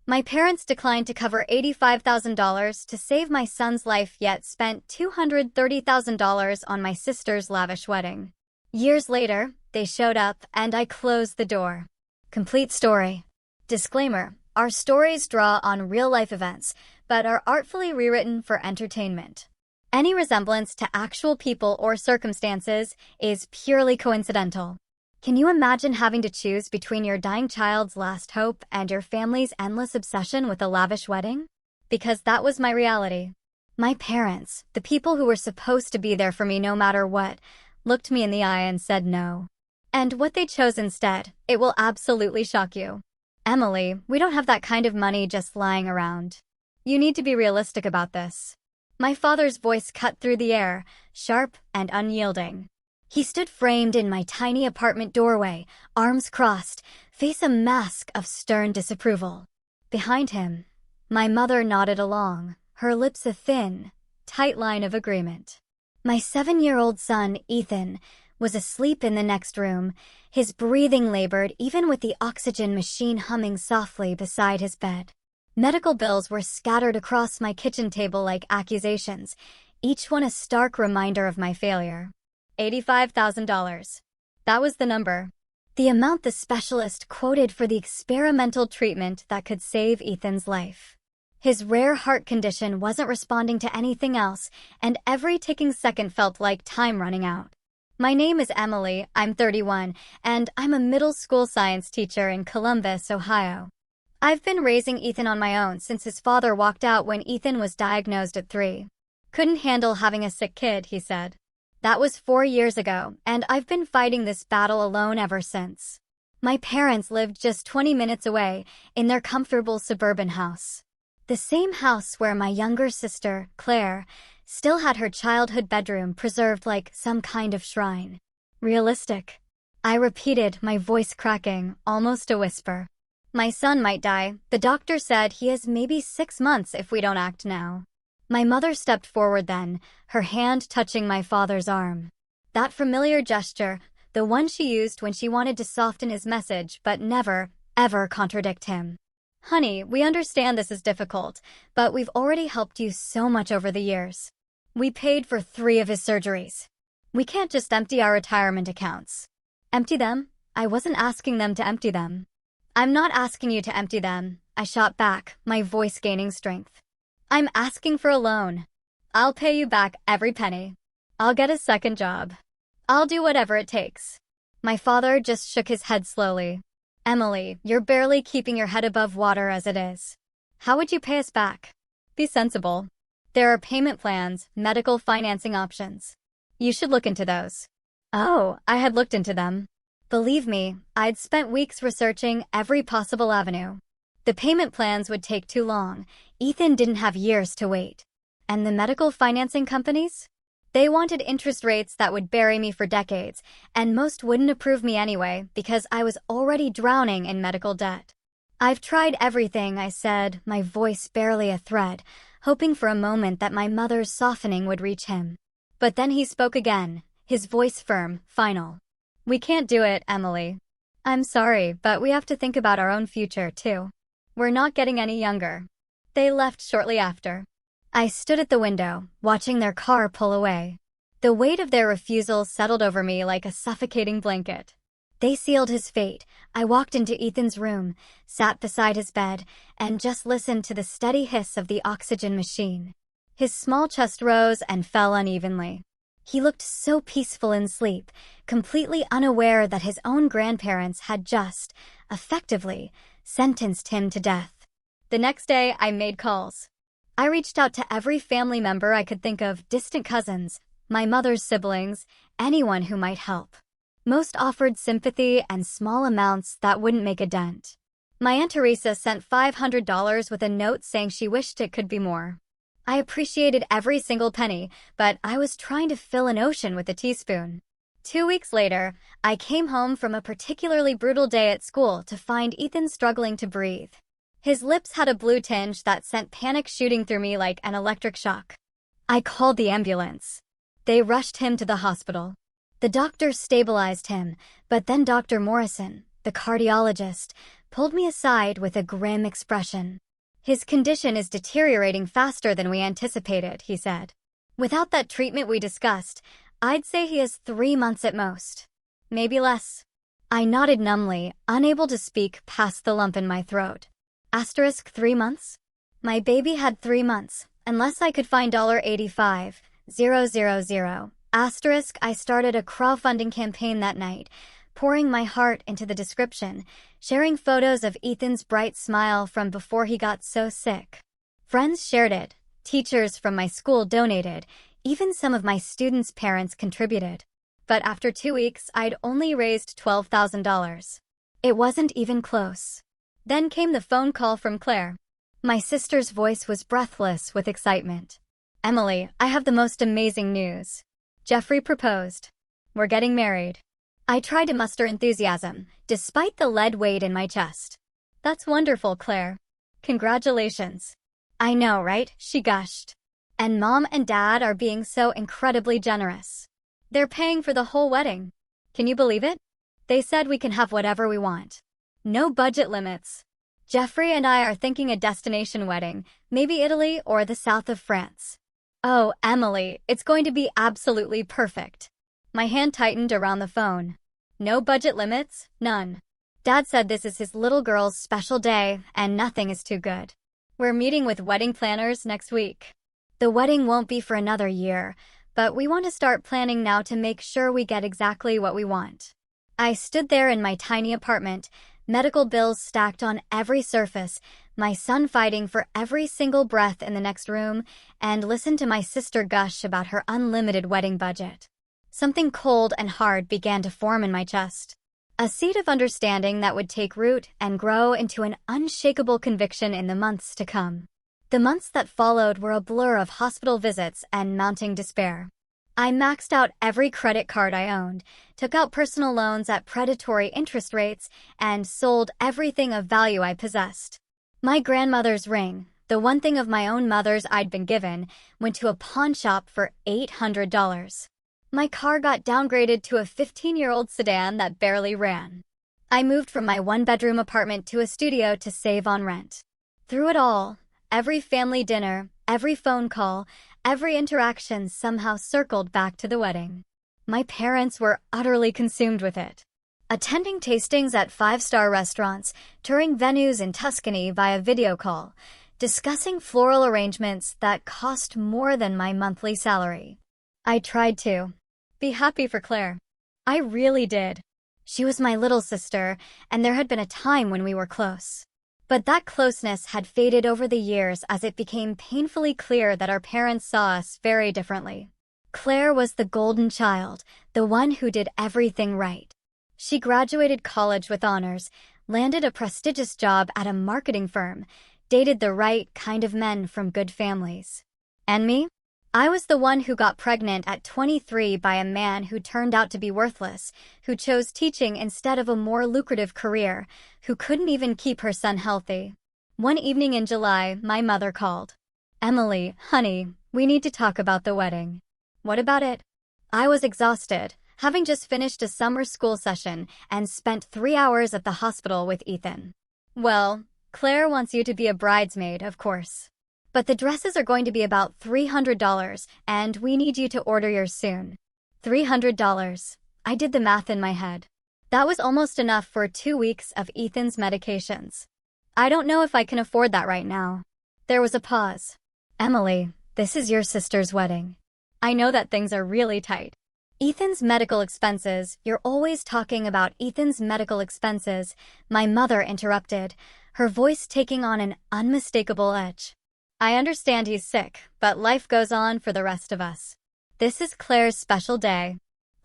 My parents declined to cover $85,000 to save my son's life, yet spent $230,000 on my sister's lavish wedding. Years later, they showed up, and I closed the door. Complete story. Disclaimer: our stories draw on real-life events, but are artfully rewritten for entertainment. Any resemblance to actual people or circumstances is purely coincidental. Can you imagine having to choose between your dying child's last hope and your family's endless obsession with a lavish wedding? Because that was my reality. My parents, the people who were supposed to be there for me no matter what, looked me in the eye and said no. And what they chose instead, it will absolutely shock you. Emily, we don't have that kind of money just lying around. You need to be realistic about this. My father's voice cut through the air, sharp and unyielding. He stood framed in my tiny apartment doorway, arms crossed, face a mask of stern disapproval. Behind him, my mother nodded along, her lips a thin, tight line of agreement. My 7-year-old son, Ethan, was asleep in the next room, his breathing labored even with the oxygen machine humming softly beside his bed. Medical bills were scattered across my kitchen table like accusations, each one a stark reminder of my failure. $85,000. That was the number. The amount the specialist quoted for the experimental treatment that could save Ethan's life. His rare heart condition wasn't responding to anything else, and every ticking second felt like time running out. My name is Emily, I'm 31, and I'm a middle school science teacher in Columbus, Ohio. I've been raising Ethan on my own since his father walked out when Ethan was diagnosed at 3. Couldn't handle having a sick kid, he said. That was 4 years ago, and I've been fighting this battle alone ever since. My parents lived just 20 minutes away, in their comfortable suburban house. The same house where my younger sister, Claire, still had her childhood bedroom preserved like some kind of shrine. Realistic. I repeated, my voice cracking, almost a whisper. My son might die. The doctor said he has maybe 6 months if we don't act now. My mother stepped forward then, her hand touching my father's arm. That familiar gesture, the one she used when she wanted to soften his message but never, ever contradict him. Honey, we understand this is difficult, but we've already helped you so much over the years. We paid for 3 of his surgeries. We can't just empty our retirement accounts. Empty them? I wasn't asking them to empty them. I'm not asking you to empty them, I shot back, my voice gaining strength. I'm asking for a loan. I'll pay you back every penny. I'll get a second job. I'll do whatever it takes. My father just shook his head slowly. Emily, you're barely keeping your head above water as it is. How would you pay us back? Be sensible. There are payment plans, medical financing options. You should look into those. Oh, I had looked into them. Believe me, I'd spent weeks researching every possible avenue. The payment plans would take too long. Ethan didn't have years to wait. And the medical financing companies? They wanted interest rates that would bury me for decades, and most wouldn't approve me anyway because I was already drowning in medical debt. I've tried everything, I said, my voice barely a thread, hoping for a moment that my mother's softening would reach him. But then he spoke again, his voice firm, final. We can't do it, Emily. I'm sorry, but we have to think about our own future, too. We're not getting any younger. They left shortly after. I stood at the window, watching their car pull away. The weight of their refusal settled over me like a suffocating blanket. They sealed his fate. I walked into Ethan's room, sat beside his bed, and just listened to the steady hiss of the oxygen machine. His small chest rose and fell unevenly. He looked so peaceful in sleep, completely unaware that his own grandparents had just, effectively, sentenced him to death. The next day, I made calls. I reached out to every family member I could think of, distant cousins, my mother's siblings, anyone who might help. Most offered sympathy and small amounts that wouldn't make a dent. My Aunt Teresa sent $500 with a note saying she wished it could be more. I appreciated every single penny, but I was trying to fill an ocean with a teaspoon. 2 weeks later, I came home from a particularly brutal day at school to find Ethan struggling to breathe. His lips had a blue tinge that sent panic shooting through me like an electric shock. I called the ambulance. They rushed him to the hospital. The doctor stabilized him, but then Dr. Morrison, the cardiologist, pulled me aside with a grim expression. "His condition is deteriorating faster than we anticipated," he said. "Without that treatment we discussed, I'd say he has 3 months at most. Maybe less." I nodded numbly, unable to speak past the lump in my throat. Asterisk 3 months? My baby had 3 months, unless I could find $85,000. Asterisk, I started a crowdfunding campaign that night, pouring my heart into the description, sharing photos of Ethan's bright smile from before he got so sick. Friends shared it, teachers from my school donated, even some of my students' parents contributed. But after 2 weeks, I'd only raised $12,000. It wasn't even close. Then came the phone call from Claire. My sister's voice was breathless with excitement. "Emily, I have the most amazing news. Jeffrey proposed. We're getting married." I tried to muster enthusiasm, despite the lead weight in my chest. "That's wonderful, Claire. Congratulations." "I know, right?" she gushed. "And Mom and Dad are being so incredibly generous. They're paying for the whole wedding. Can you believe it? They said we can have whatever we want. No budget limits. Jeffrey and I are thinking a destination wedding, maybe Italy or the south of France." "Oh, Emily, it's going to be absolutely perfect." My hand tightened around the phone. "No budget limits, none. Dad said this is his little girl's special day and nothing is too good. We're meeting with wedding planners next week. The wedding won't be for another year, but we want to start planning now to make sure we get exactly what we want." I stood there in my tiny apartment, medical bills stacked on every surface, my son fighting for every single breath in the next room, and listened to my sister gush about her unlimited wedding budget. Something cold and hard began to form in my chest. A seed of understanding that would take root and grow into an unshakable conviction in the months to come. The months that followed were a blur of hospital visits and mounting despair. I maxed out every credit card I owned, took out personal loans at predatory interest rates, and sold everything of value I possessed. My grandmother's ring, the one thing of my own mother's I'd been given, went to a pawn shop for $800. My car got downgraded to a 15-year-old sedan that barely ran. I moved from my one-bedroom apartment to a studio to save on rent. Through it all, every family dinner, every phone call, every interaction somehow circled back to the wedding. My parents were utterly consumed with it. Attending tastings at 5-star restaurants, touring venues in Tuscany via video call, discussing floral arrangements that cost more than my monthly salary. I tried to be happy for Claire. I really did. She was my little sister, and there had been a time when we were close. But that closeness had faded over the years as it became painfully clear that our parents saw us very differently. Claire was the golden child, the one who did everything right. She graduated college with honors, landed a prestigious job at a marketing firm, dated the right kind of men from good families. And me? I was the one who got pregnant at 23 by a man who turned out to be worthless, who chose teaching instead of a more lucrative career, who couldn't even keep her son healthy. One evening in July, my mother called. "Emily, honey, we need to talk about the wedding." "What about it?" I was exhausted, having just finished a summer school session and spent 3 hours at the hospital with Ethan. "Well, Claire wants you to be a bridesmaid, of course. But the dresses are going to be about $300, and we need you to order yours soon." $300. I did the math in my head. That was almost enough for 2 weeks of Ethan's medications. "I don't know if I can afford that right now." There was a pause. "Emily, this is your sister's wedding. I know that things are really tight." "Ethan's medical expenses, you're always talking about Ethan's medical expenses," my mother interrupted, her voice taking on an unmistakable edge. "I understand he's sick, but life goes on for the rest of us. This is Claire's special day."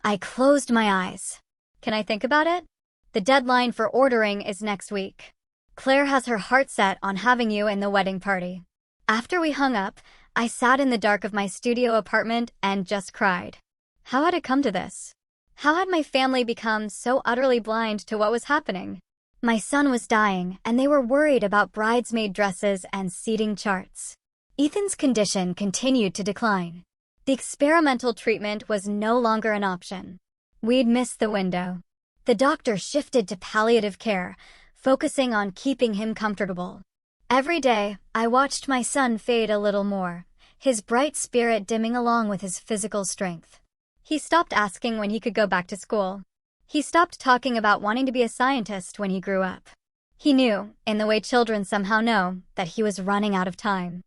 I closed my eyes. "Can I think about it? The deadline for ordering is next week. Claire has her heart set on having you in the wedding party." After we hung up, I sat in the dark of my studio apartment and just cried. How had it come to this? How had my family become so utterly blind to what was happening? My son was dying, and they were worried about bridesmaid dresses and seating charts. Ethan's condition continued to decline. The experimental treatment was no longer an option. We'd missed the window. The doctor shifted to palliative care, focusing on keeping him comfortable. Every day, I watched my son fade a little more, his bright spirit dimming along with his physical strength. He stopped asking when he could go back to school. He stopped talking about wanting to be a scientist when he grew up. He knew, in the way children somehow know, that he was running out of time.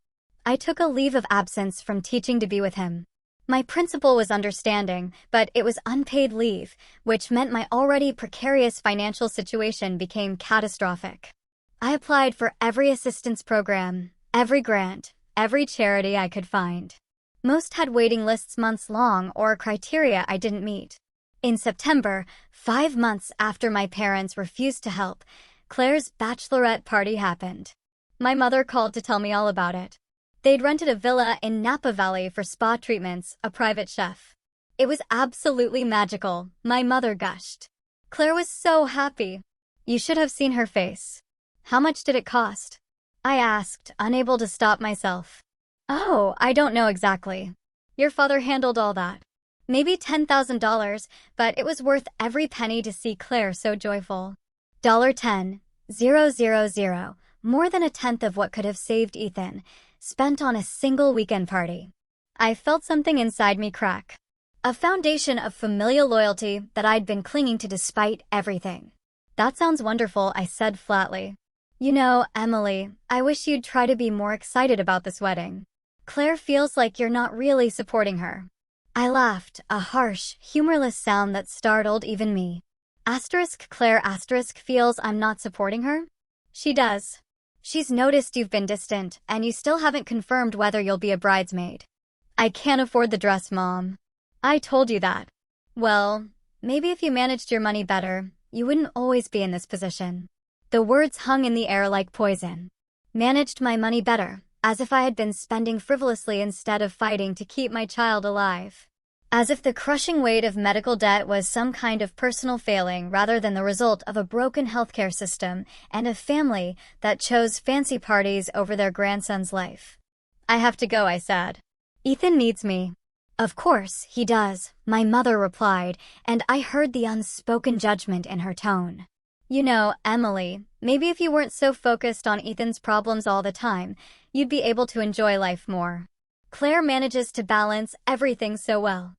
I took a leave of absence from teaching to be with him. My principal was understanding, but it was unpaid leave, which meant my already precarious financial situation became catastrophic. I applied for every assistance program, every grant, every charity I could find. Most had waiting lists months long or criteria I didn't meet. In September, 5 months after my parents refused to help, Claire's bachelorette party happened. My mother called to tell me all about it. They'd rented a villa in Napa Valley for spa treatments, a private chef. It was absolutely magical, my mother gushed. Claire was so happy. You should have seen her face. How much did it cost? I asked, unable to stop myself. Oh, I don't know exactly. Your father handled all that. Maybe $10,000, but it was worth every penny to see Claire so joyful. $10,000, more than a tenth of what could have saved Ethan, spent on a single weekend party. I felt something inside me crack. A foundation of familial loyalty that I'd been clinging to despite everything. That sounds wonderful, I said flatly. You know, Emily, I wish you'd try to be more excited about this wedding. Claire feels like you're not really supporting her. I laughed, a harsh, humorless sound that startled even me. Claire feels I'm not supporting her? She does. She's noticed you've been distant, and you still haven't confirmed whether you'll be a bridesmaid. I can't afford the dress, Mom. I told you that. Well, maybe if you managed your money better, you wouldn't always be in this position. The words hung in the air like poison. Managed my money better, as if I had been spending frivolously instead of fighting to keep my child alive. As if the crushing weight of medical debt was some kind of personal failing rather than the result of a broken healthcare system and a family that chose fancy parties over their grandson's life. I have to go, I said. Ethan needs me. Of course, he does, my mother replied, and I heard the unspoken judgment in her tone. You know, Emily, maybe if you weren't so focused on Ethan's problems all the time, you'd be able to enjoy life more. Claire manages to balance everything so well.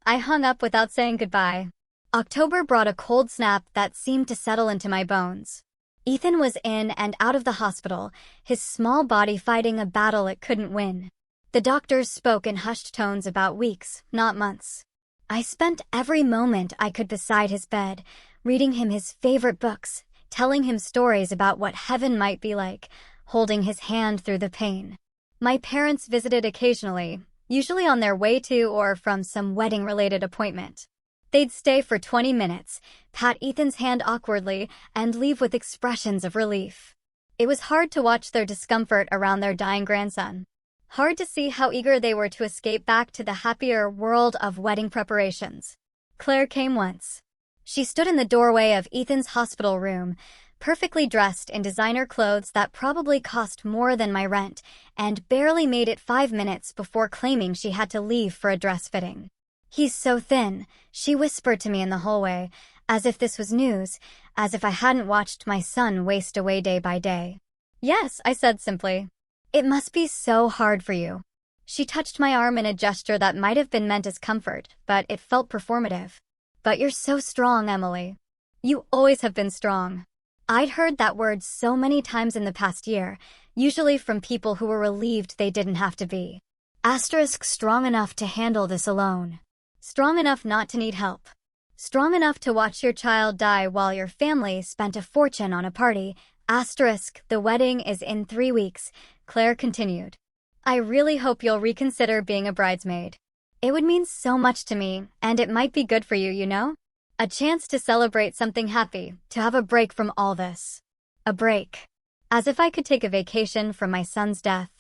I hung up without saying goodbye. October brought a cold snap that seemed to settle into my bones. Ethan was in and out of the hospital, his small body fighting a battle it couldn't win. The doctors spoke in hushed tones about weeks, not months. I spent every moment I could beside his bed, reading him his favorite books, telling him stories about what heaven might be like, holding his hand through the pain. My parents visited occasionally, usually on their way to or from some wedding-related appointment. They'd stay for 20 minutes, pat Ethan's hand awkwardly, and leave with expressions of relief. It was hard to watch their discomfort around their dying grandson. Hard to see how eager they were to escape back to the happier world of wedding preparations. Claire came once. She stood in the doorway of Ethan's hospital room, perfectly dressed in designer clothes that probably cost more than my rent, and barely made it 5 minutes before claiming she had to leave for a dress fitting. He's so thin, she whispered to me in the hallway, as if this was news, as if I hadn't watched my son waste away day by day. Yes, I said simply. It must be so hard for you. She touched my arm in a gesture that might have been meant as comfort, but it felt performative. But you're so strong, Emily. You always have been strong. I'd heard that word so many times in the past year, usually from people who were relieved they didn't have to be. Strong enough to handle this alone. Strong enough not to need help. Strong enough to watch your child die while your family spent a fortune on a party. The wedding is in 3 weeks, Claire continued. I really hope you'll reconsider being a bridesmaid. It would mean so much to me, and it might be good for you, you know? A chance to celebrate something happy, to have a break from all this. A break. As if I could take a vacation from my son's death.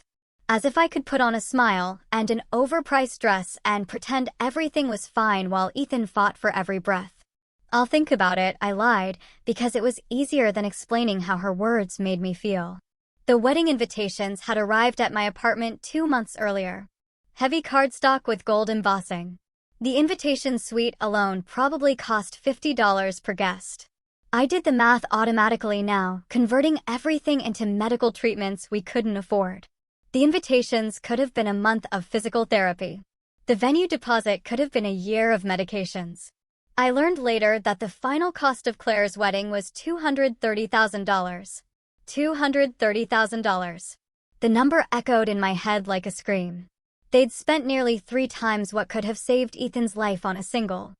As if I could put on a smile and an overpriced dress and pretend everything was fine while Ethan fought for every breath. I'll think about it, I lied, because it was easier than explaining how her words made me feel. The wedding invitations had arrived at my apartment 2 months earlier. Heavy cardstock with gold embossing. The invitation suite alone probably cost $50 per guest. I did the math automatically now, converting everything into medical treatments we couldn't afford. The invitations could have been a month of physical therapy. The venue deposit could have been a year of medications. I learned later that the final cost of Claire's wedding was $230,000. $230,000. The number echoed in my head like a scream. They'd spent nearly 3 times what could have saved Ethan's life on a single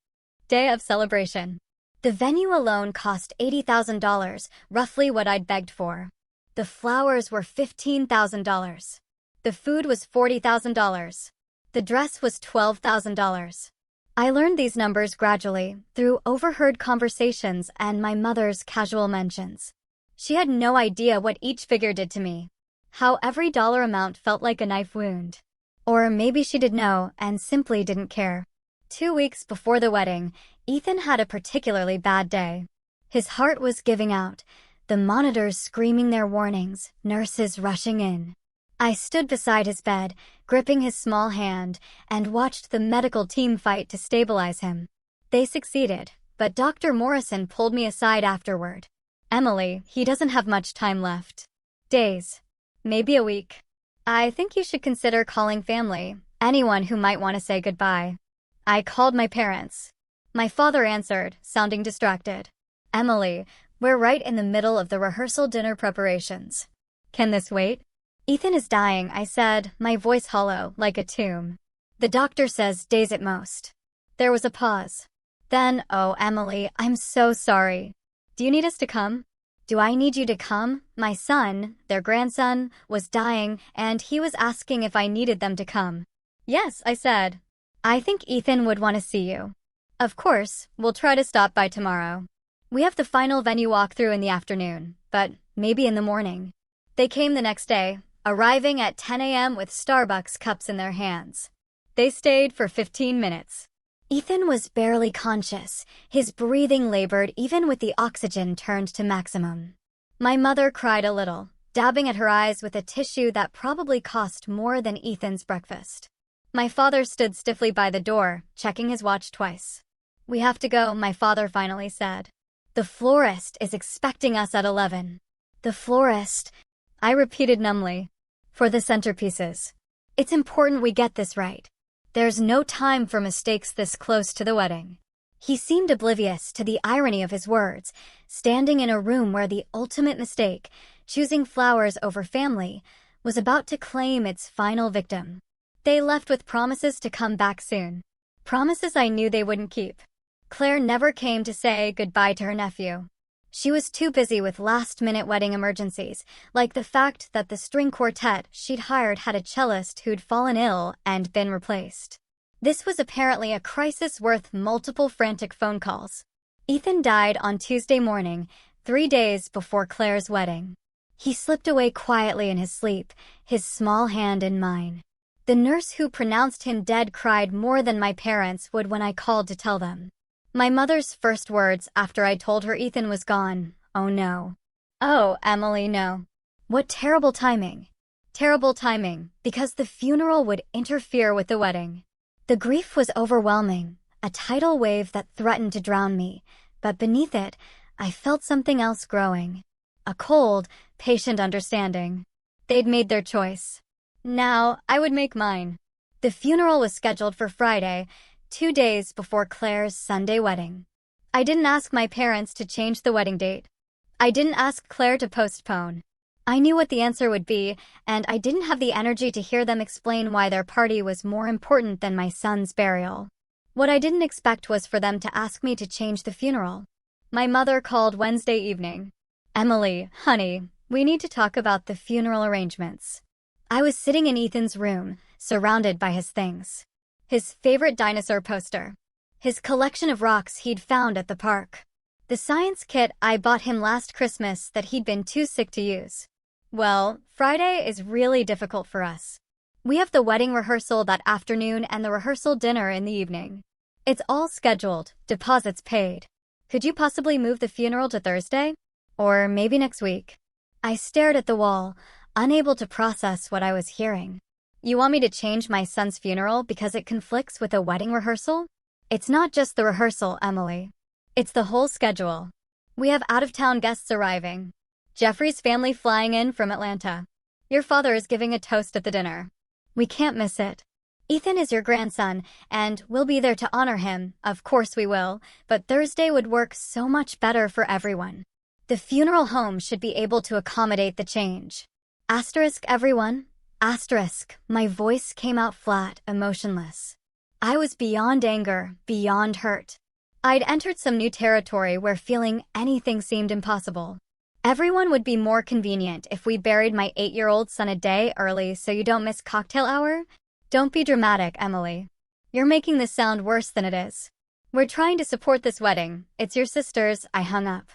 day of celebration. The venue alone cost $80,000, roughly what I'd begged for. The flowers were $15,000. The food was $40,000. The dress was $12,000. I learned these numbers gradually, through overheard conversations and my mother's casual mentions. She had no idea what each figure did to me. How every dollar amount felt like a knife wound. Or maybe she did know and simply didn't care. 2 weeks before the wedding, Ethan had a particularly bad day. His heart was giving out, the monitors screaming their warnings, nurses rushing in. I stood beside his bed, gripping his small hand, and watched the medical team fight to stabilize him. They succeeded, but Dr. Morrison pulled me aside afterward. "Emily, he doesn't have much time left. Days. Maybe a week. I think you should consider calling family, anyone who might want to say goodbye." I called my parents. My father answered, sounding distracted. "Emily, we're right in the middle of the rehearsal dinner preparations. Can this wait?" "Ethan is dying," I said, my voice hollow, like a tomb. "The doctor says days at most." There was a pause. Then, "Oh, Emily, I'm so sorry. Do you need us to come?" "Do I need you to come? My son, their grandson, was dying, and he was asking if I needed them to come." "Yes," I said. "I think Ethan would want to see you." "Of course, we'll try to stop by tomorrow. We have the final venue walkthrough in the afternoon, but maybe in the morning." They came the next day, arriving at 10 a.m. with Starbucks cups in their hands. They stayed for 15 minutes. Ethan was barely conscious, his breathing labored even with the oxygen turned to maximum. My mother cried a little, dabbing at her eyes with a tissue that probably cost more than Ethan's breakfast. My father stood stiffly by the door, checking his watch twice. "We have to go," my father finally said. "The florist is expecting us at 11. "The florist," I repeated numbly. "For the centerpieces. It's important we get this right. There's no time for mistakes this close to the wedding." He seemed oblivious to the irony of his words, standing in a room where the ultimate mistake, choosing flowers over family, was about to claim its final victim. They left with promises to come back soon. Promises I knew they wouldn't keep. Claire never came to say goodbye to her nephew. She was too busy with last-minute wedding emergencies, like the fact that the string quartet she'd hired had a cellist who'd fallen ill and been replaced. This was apparently a crisis worth multiple frantic phone calls. Ethan died on Tuesday morning, 3 days before Claire's wedding. He slipped away quietly in his sleep, his small hand in mine. The nurse who pronounced him dead cried more than my parents would when I called to tell them. My mother's first words after I told her Ethan was gone, "Oh no. Oh, Emily, no." What terrible timing. Terrible timing, because the funeral would interfere with the wedding. The grief was overwhelming, a tidal wave that threatened to drown me, but beneath it, I felt something else growing. A cold, patient understanding. They'd made their choice. Now, I would make mine. The funeral was scheduled for Friday, 2 days before Claire's Sunday wedding. I didn't ask my parents to change the wedding date. I didn't ask Claire to postpone. I knew what the answer would be, and I didn't have the energy to hear them explain why their party was more important than my son's burial. What I didn't expect was for them to ask me to change the funeral. My mother called Wednesday evening. "Emily, honey, we need to talk about the funeral arrangements." I was sitting in Ethan's room, surrounded by his things. His favorite dinosaur poster. His collection of rocks he'd found at the park. The science kit I bought him last Christmas that he'd been too sick to use. Well, Friday is really difficult for us. We have the wedding rehearsal that afternoon and the rehearsal dinner in the evening. It's all scheduled, deposits paid. Could you possibly move the funeral to Thursday? Or maybe next week? I stared at the wall, unable to process what I was hearing. You want me to change my son's funeral because it conflicts with a wedding rehearsal? It's not just the rehearsal, Emily. It's the whole schedule. We have out-of-town guests arriving. Jeffrey's family flying in from Atlanta. Your father is giving a toast at the dinner. We can't miss it. Ethan is your grandson, and we'll be there to honor him. Of course we will, but Thursday would work so much better for everyone. The funeral home should be able to accommodate the change. Asterisk everyone. Asterisk. My voice came out flat, emotionless. I was beyond anger, beyond hurt. I'd entered some new territory where feeling anything seemed impossible. Everyone would be more convenient if we buried my 8-year-old son a day early so you don't miss cocktail hour. Don't be dramatic, Emily. You're making this sound worse than it is. We're trying to support this wedding. It's your sister's. I hung up.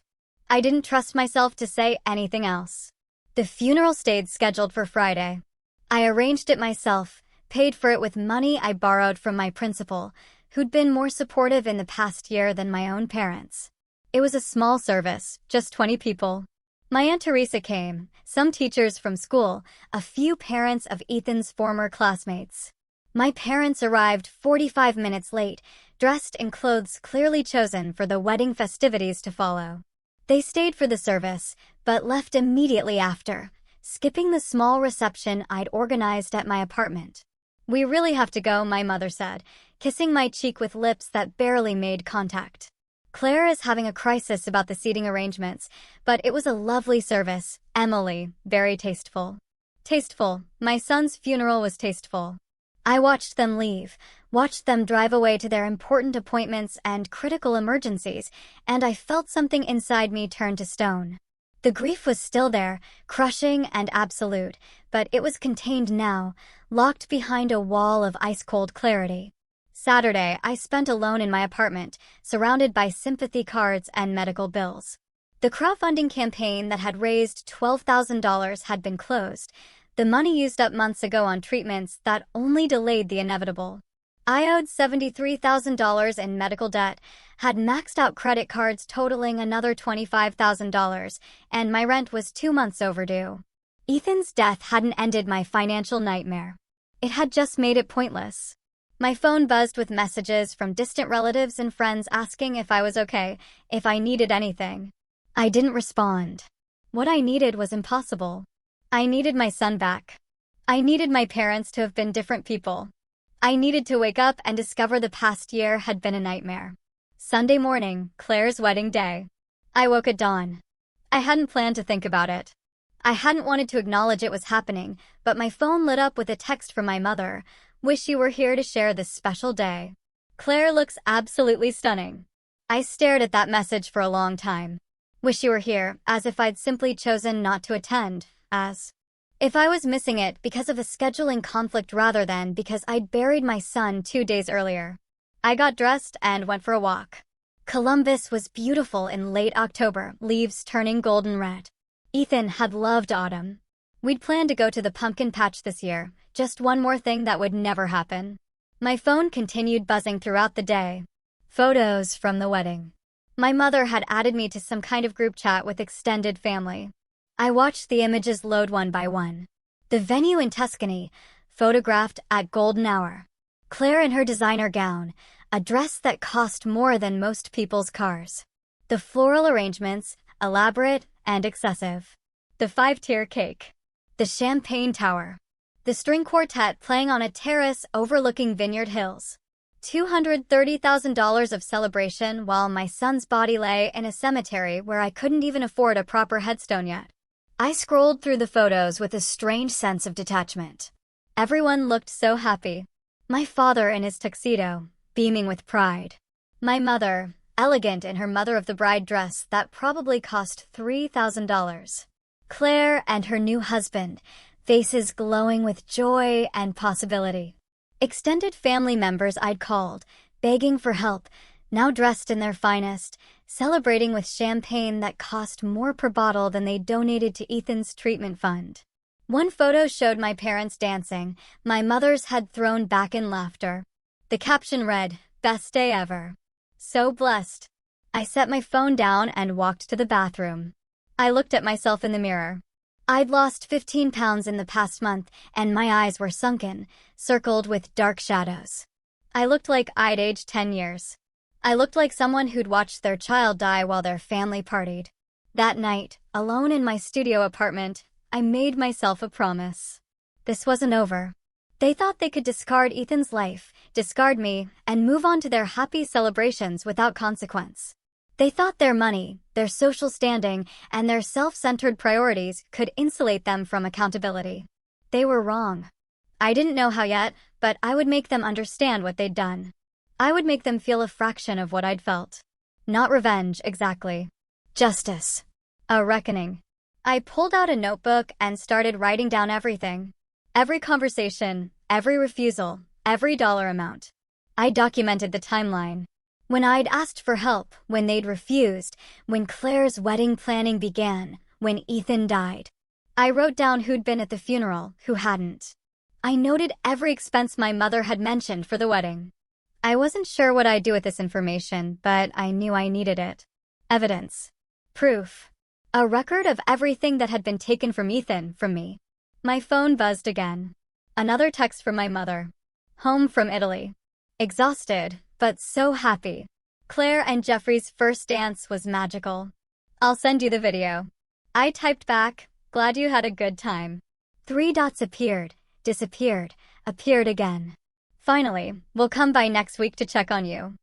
I didn't trust myself to say anything else. The funeral stayed scheduled for Friday. I arranged it myself, paid for it with money I borrowed from my principal, who'd been more supportive in the past year than my own parents. It was a small service, just 20 people. My Aunt Teresa came, some teachers from school, a few parents of Ethan's former classmates. My parents arrived 45 minutes late, dressed in clothes clearly chosen for the wedding festivities to follow. They stayed for the service, but left immediately after, skipping the small reception I'd organized at my apartment. We really have to go, my mother said, kissing my cheek with lips that barely made contact. Claire is having a crisis about the seating arrangements, but it was a lovely service. Emily, very tasteful. Tasteful. My son's funeral was tasteful. I watched them leave, watched them drive away to their important appointments and critical emergencies, and I felt something inside me turn to stone. The grief was still there, crushing and absolute, but it was contained now, locked behind a wall of ice-cold clarity. Saturday, I spent alone in my apartment, surrounded by sympathy cards and medical bills. The crowdfunding campaign that had raised $12,000 had been closed, the money used up months ago on treatments that only delayed the inevitable. I owed $73,000 in medical debt, had maxed out credit cards totaling another $25,000, and my rent was 2 months overdue. Ethan's death hadn't ended my financial nightmare. It had just made it pointless. My phone buzzed with messages from distant relatives and friends asking if I was okay, if I needed anything. I didn't respond. What I needed was impossible. I needed my son back. I needed my parents to have been different people. I needed to wake up and discover the past year had been a nightmare. Sunday morning, Claire's wedding day. I woke at dawn. I hadn't planned to think about it. I hadn't wanted to acknowledge it was happening, but my phone lit up with a text from my mother. Wish you were here to share this special day. Claire looks absolutely stunning. I stared at that message for a long time. Wish you were here, as if I'd simply chosen not to attend, as if I was missing it because of a scheduling conflict rather than because I'd buried my son 2 days earlier. I got dressed and went for a walk. Columbus was beautiful in late October, leaves turning golden red. Ethan had loved autumn. We'd planned to go to the pumpkin patch this year, just one more thing that would never happen. My phone continued buzzing throughout the day. Photos from the wedding. My mother had added me to some kind of group chat with extended family. I watched the images load one by one. The venue in Tuscany, photographed at golden hour. Claire in her designer gown, a dress that cost more than most people's cars. The floral arrangements, elaborate and excessive. The 5-tier cake. The champagne tower. The string quartet playing on a terrace overlooking Vineyard Hills. $230,000 of celebration while my son's body lay in a cemetery where I couldn't even afford a proper headstone yet. I scrolled through the photos with a strange sense of detachment. Everyone looked so happy. My father in his tuxedo, beaming with pride. My mother, elegant in her mother-of-the-bride dress that probably cost $3,000. Claire and her new husband, faces glowing with joy and possibility. Extended family members I'd called, begging for help, now dressed in their finest, celebrating with champagne that cost more per bottle than they donated to Ethan's treatment fund. One photo showed my parents dancing, my mother's head thrown back in laughter. The caption read, "Best day ever." So blessed. I set my phone down and walked to the bathroom. I looked at myself in the mirror. I'd lost 15 pounds in the past month, and my eyes were sunken, circled with dark shadows. I looked like I'd aged 10 years. I looked like someone who'd watched their child die while their family partied. That night, alone in my studio apartment, I made myself a promise. This wasn't over. They thought they could discard Ethan's life, discard me, and move on to their happy celebrations without consequence. They thought their money, their social standing, and their self-centered priorities could insulate them from accountability. They were wrong. I didn't know how yet, but I would make them understand what they'd done. I would make them feel a fraction of what I'd felt. Not revenge, exactly. Justice. A reckoning. I pulled out a notebook and started writing down everything. Every conversation, every refusal, every dollar amount. I documented the timeline. When I'd asked for help, when they'd refused, when Claire's wedding planning began, when Ethan died. I wrote down who'd been at the funeral, who hadn't. I noted every expense my mother had mentioned for the wedding. I wasn't sure what I'd do with this information, but I knew I needed it. Evidence. Proof. A record of everything that had been taken from Ethan, from me. My phone buzzed again. Another text from my mother. Home from Italy. Exhausted, but so happy. Claire and Jeffrey's first dance was magical. I'll send you the video. I typed back, glad you had a good time. 3 dots appeared, disappeared, appeared again. Finally, we'll come by next week to check on you.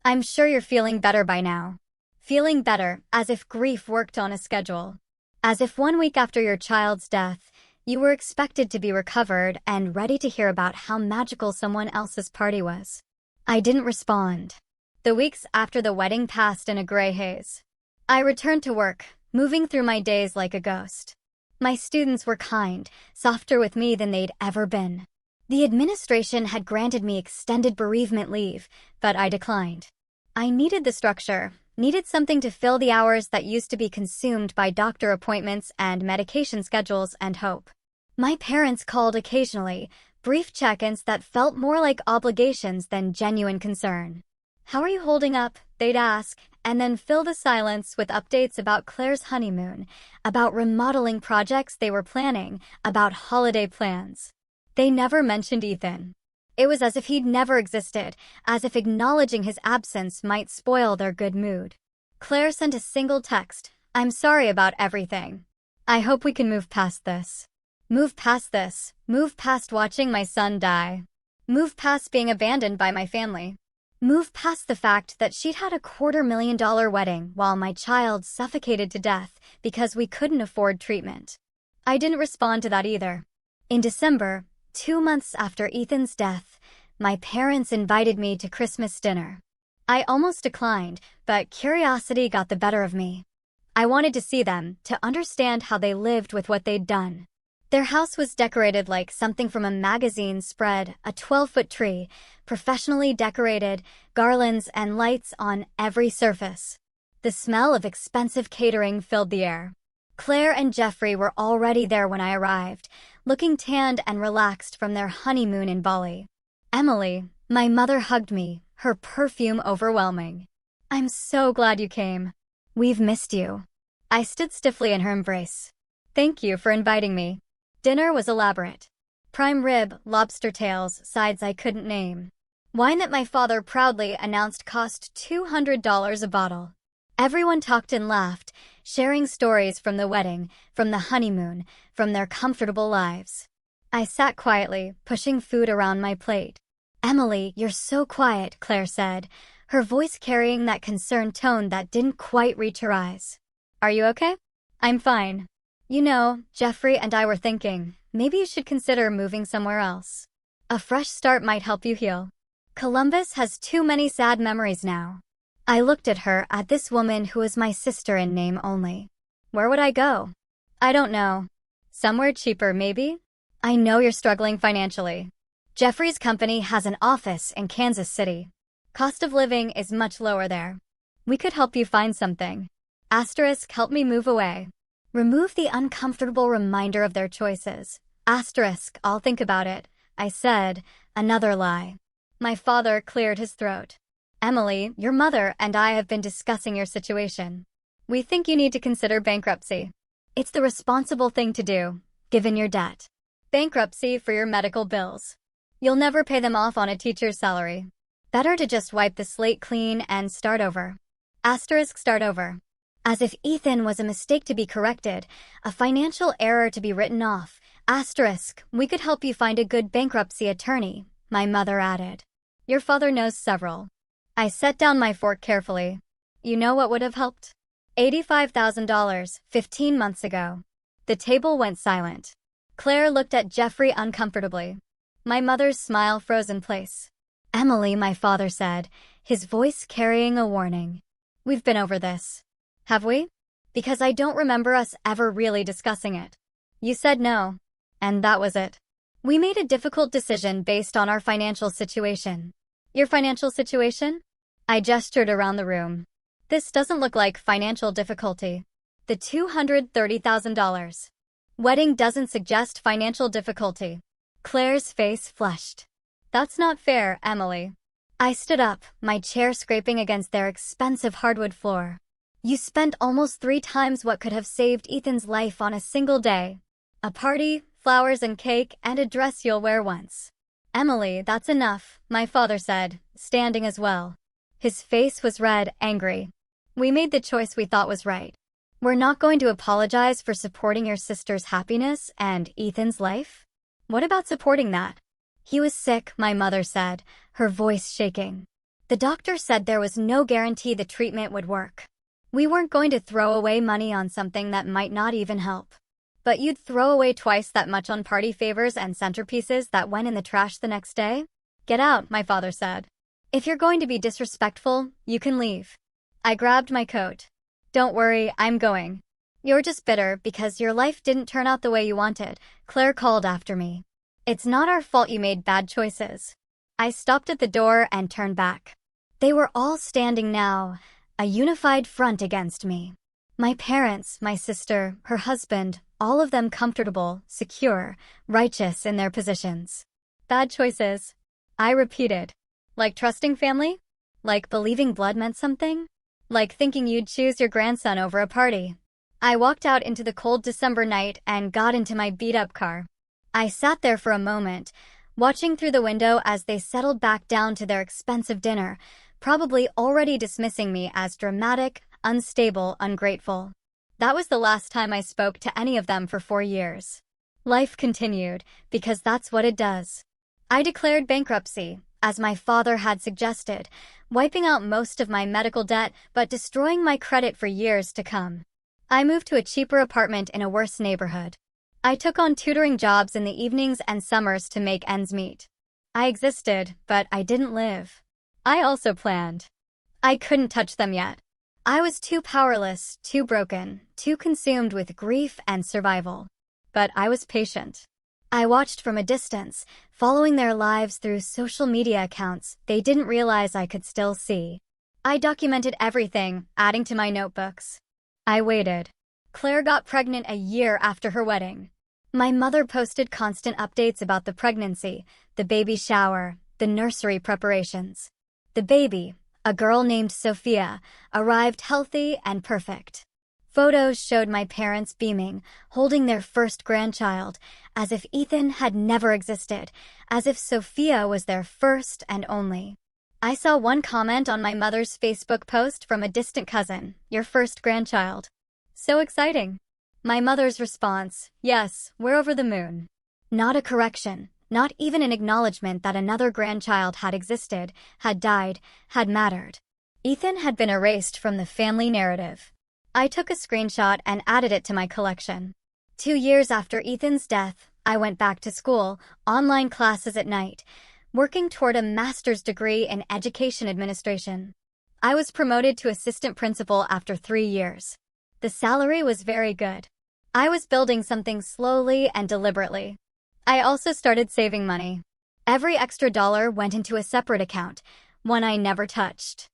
I'm sure you're feeling better by now. Feeling better, as if grief worked on a schedule. As if 1 week after your child's death, you were expected to be recovered and ready to hear about how magical someone else's party was. I didn't respond. The weeks after the wedding passed in a gray haze. I returned to work, moving through my days like a ghost. My students were kind, softer with me than they'd ever been. The administration had granted me extended bereavement leave, but I declined. I needed the structure, needed something to fill the hours that used to be consumed by doctor appointments and medication schedules and hope. My parents called occasionally, brief check-ins that felt more like obligations than genuine concern. How are you holding up? They'd ask, and then fill the silence with updates about Claire's honeymoon, about remodeling projects they were planning, about holiday plans. They never mentioned Ethan. It was as if he'd never existed, as if acknowledging his absence might spoil their good mood. Claire sent a single text, I'm sorry about everything. I hope we can move past this. Move past this, move past watching my son die. Move past being abandoned by my family. Move past the fact that she'd had a $250,000 wedding while my child suffocated to death because we couldn't afford treatment. I didn't respond to that either. In December, 2 months after Ethan's death, my parents invited me to Christmas dinner. I almost declined, but curiosity got the better of me. I wanted to see them, to understand how they lived with what they'd done. Their house was decorated like something from a magazine spread, a 12-foot tree, professionally decorated, garlands and lights on every surface. The smell of expensive catering filled the air. Claire and Jeffrey were already there when I arrived, looking tanned and relaxed from their honeymoon in Bali. Emily, my mother, hugged me, her perfume overwhelming. I'm so glad you came. We've missed you. I stood stiffly in her embrace. Thank you for inviting me. Dinner was elaborate. Prime rib, lobster tails, sides I couldn't name. Wine that my father proudly announced cost $200 a bottle. Everyone talked and laughed, sharing stories from the wedding, from the honeymoon, from their comfortable lives. I sat quietly, pushing food around my plate. Emily, you're so quiet, Claire said, her voice carrying that concerned tone that didn't quite reach her eyes. Are you okay? I'm fine. You know, Jeffrey and I were thinking, maybe you should consider moving somewhere else. A fresh start might help you heal. Columbus has too many sad memories now. I looked at her, at this woman who was my sister in name only. Where would I go? I don't know. Somewhere cheaper, maybe? I know you're struggling financially. Jeffrey's company has an office in Kansas City. Cost of living is much lower there. We could help you find something. Asterisk, help me move away. Remove the uncomfortable reminder of their choices. Asterisk, I'll think about it. I said, another lie. My father cleared his throat. Emily, your mother and I have been discussing your situation. We think you need to consider bankruptcy. It's the responsible thing to do, given your debt. Bankruptcy for your medical bills. You'll never pay them off on a teacher's salary. Better to just wipe the slate clean and start over. Asterisk start over. As if Ethan was a mistake to be corrected, a financial error to be written off. Asterisk, we could help you find a good bankruptcy attorney, my mother added. Your father knows several. I set down my fork carefully. You know what would have helped? $85,000, 15 months ago. The table went silent. Claire looked at Jeffrey uncomfortably. My mother's smile froze in place. Emily, my father said, his voice carrying a warning. We've been over this. Have we? Because I don't remember us ever really discussing it. You said no. And that was it. We made a difficult decision based on our financial situation. Your financial situation? I gestured around the room. This doesn't look like financial difficulty. The $230,000. Wedding doesn't suggest financial difficulty. Claire's face flushed. That's not fair, Emily. I stood up, my chair scraping against their expensive hardwood floor. You spent almost 3 times what could have saved Ethan's life on a single day. A party, flowers and cake, and a dress you'll wear once. Emily, that's enough, my father said, standing as well. His face was red, angry. We made the choice we thought was right. We're not going to apologize for supporting your sister's happiness and Ethan's life? What about supporting that? He was sick, my mother said, her voice shaking. The doctor said there was no guarantee the treatment would work. We weren't going to throw away money on something that might not even help. But you'd throw away twice that much on party favors and centerpieces that went in the trash the next day? Get out, my father said. If you're going to be disrespectful, you can leave. I grabbed my coat. Don't worry, I'm going. You're just bitter because your life didn't turn out the way you wanted, Claire called after me. It's not our fault you made bad choices. I stopped at the door and turned back. They were all standing now, a unified front against me. My parents, my sister, her husband, all of them comfortable, secure, righteous in their positions. Bad choices. I repeated. Like trusting family? Like believing blood meant something? Like thinking you'd choose your grandson over a party. I walked out into the cold December night and got into my beat-up car. I sat there for a moment, watching through the window as they settled back down to their expensive dinner, probably already dismissing me as dramatic, unstable, ungrateful. That was the last time I spoke to any of them for 4 years. Life continued, because that's what it does. I declared bankruptcy, as my father had suggested, wiping out most of my medical debt but destroying my credit for years to come. I moved to a cheaper apartment in a worse neighborhood. I took on tutoring jobs in the evenings and summers to make ends meet. I existed, but I didn't live. I also planned. I couldn't touch them yet. I was too powerless, too broken, too consumed with grief and survival. But I was patient. I watched from a distance, following their lives through social media accounts they didn't realize I could still see. I documented everything, adding to my notebooks. I waited. Claire got pregnant a year after her wedding. My mother posted constant updates about the pregnancy, the baby shower, the nursery preparations. The baby, a girl named Sophia, arrived healthy and perfect. Photos showed my parents beaming, holding their first grandchild, as if Ethan had never existed, as if Sophia was their first and only. I saw one comment on my mother's Facebook post from a distant cousin, your first grandchild. So exciting. My mother's response, yes, we're over the moon. Not a correction, not even an acknowledgement that another grandchild had existed, had died, had mattered. Ethan had been erased from the family narrative. I took a screenshot and added it to my collection. 2 years after Ethan's death, I went back to school, online classes at night, working toward a master's degree in education administration. I was promoted to assistant principal after 3 years. The salary was very good. I was building something slowly and deliberately. I also started saving money. Every extra dollar went into a separate account, one I never touched.